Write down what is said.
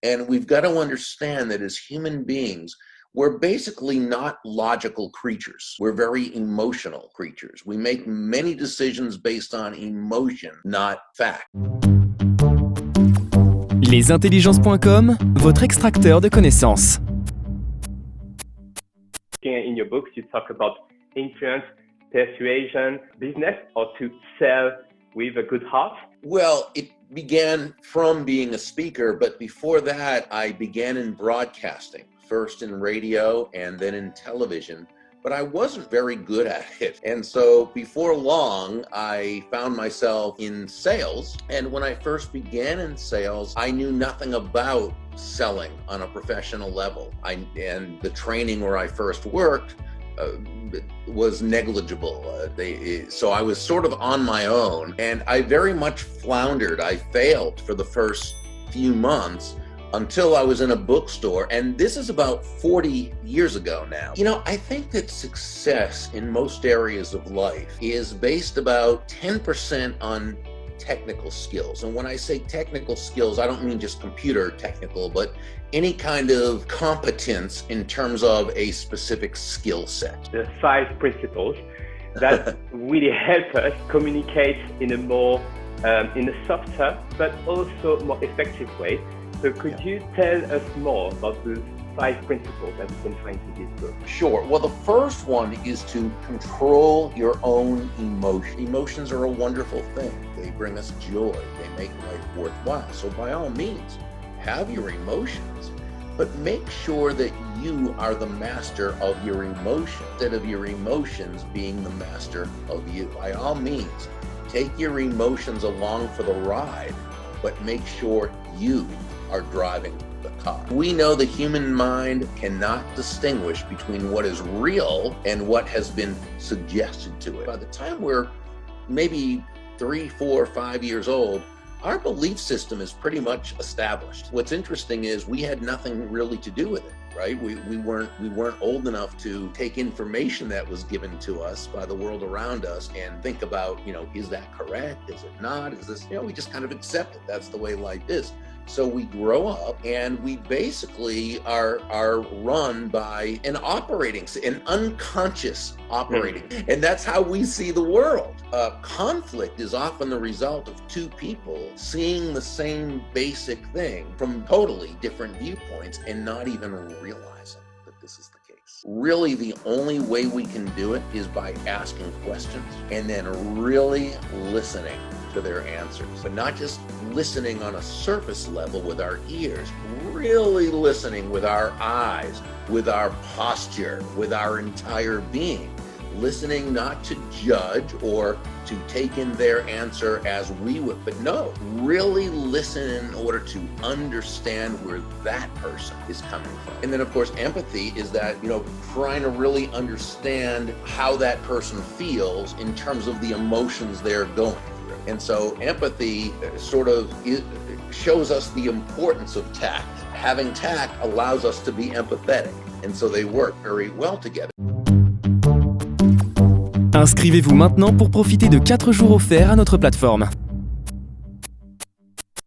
And we've got to understand that as human beings, we're basically not logical creatures. We're very emotional creatures. We make many decisions based on emotion, not fact. Lesintelligences.com, votre extracteur de connaissances. In your books, you talk about influence, persuasion, business, or to sell with a good heart. Well, it began from being a speaker, but before that, I began in broadcasting, first in radio and then in television, but I wasn't very good at it. And so before long, I found myself in sales. And when I first began in sales, I knew nothing about selling on a professional level. And the training where I first worked was negligible. So I was sort of on my own, and I very much floundered. I failed for the first few months until I was in a bookstore, and this is about 40 years ago now. You know, I think that success in most areas of life is based about 10% on technical skills. And when I say technical skills, I don't mean just computer technical, but any kind of competence in terms of a specific skill set. The 5 principles that really help us communicate in a more, in a softer, but also more effective way. So could you tell us more about those 5 principles that we can find in this book? Sure. Well, the first one is to control your own emotion. Emotions are a wonderful thing. They bring us joy. They make life worthwhile. So by all means, have your emotions, but make sure that you are the master of your emotions instead of your emotions being the master of you. By all means, take your emotions along for the ride, but make sure you are driving the car. We know the human mind cannot distinguish between what is real and what has been suggested to it. By the time we're maybe 3, 4, 5 years old, our belief system is pretty much established. What's interesting is we had nothing really to do with it, right? We weren't old enough to take information that was given to us by the world around us and think about, is that correct? Is it not? Is this, we just kind of accept it. That's the way life is. So we grow up and we basically are run by an unconscious operating. And that's how we see the world. Conflict is often the result of 2 people seeing the same basic thing from totally different viewpoints and not even realizing that this is the case. Really, the only way we can do it is by asking questions and then really listening to their answers, but not just listening on a surface level with our ears, really listening with our eyes, with our posture, with our entire being, listening not to judge or to take in their answer as we would, but no, really listen in order to understand where that person is coming from. And then of course, empathy is that, trying to really understand how that person feels in terms of the emotions they're going through. And so empathy sort of shows us the importance of tact. Having tact allows us to be empathetic. And so they work very well together. Inscrivez-vous maintenant pour profiter de 4 jours offerts à notre plateforme.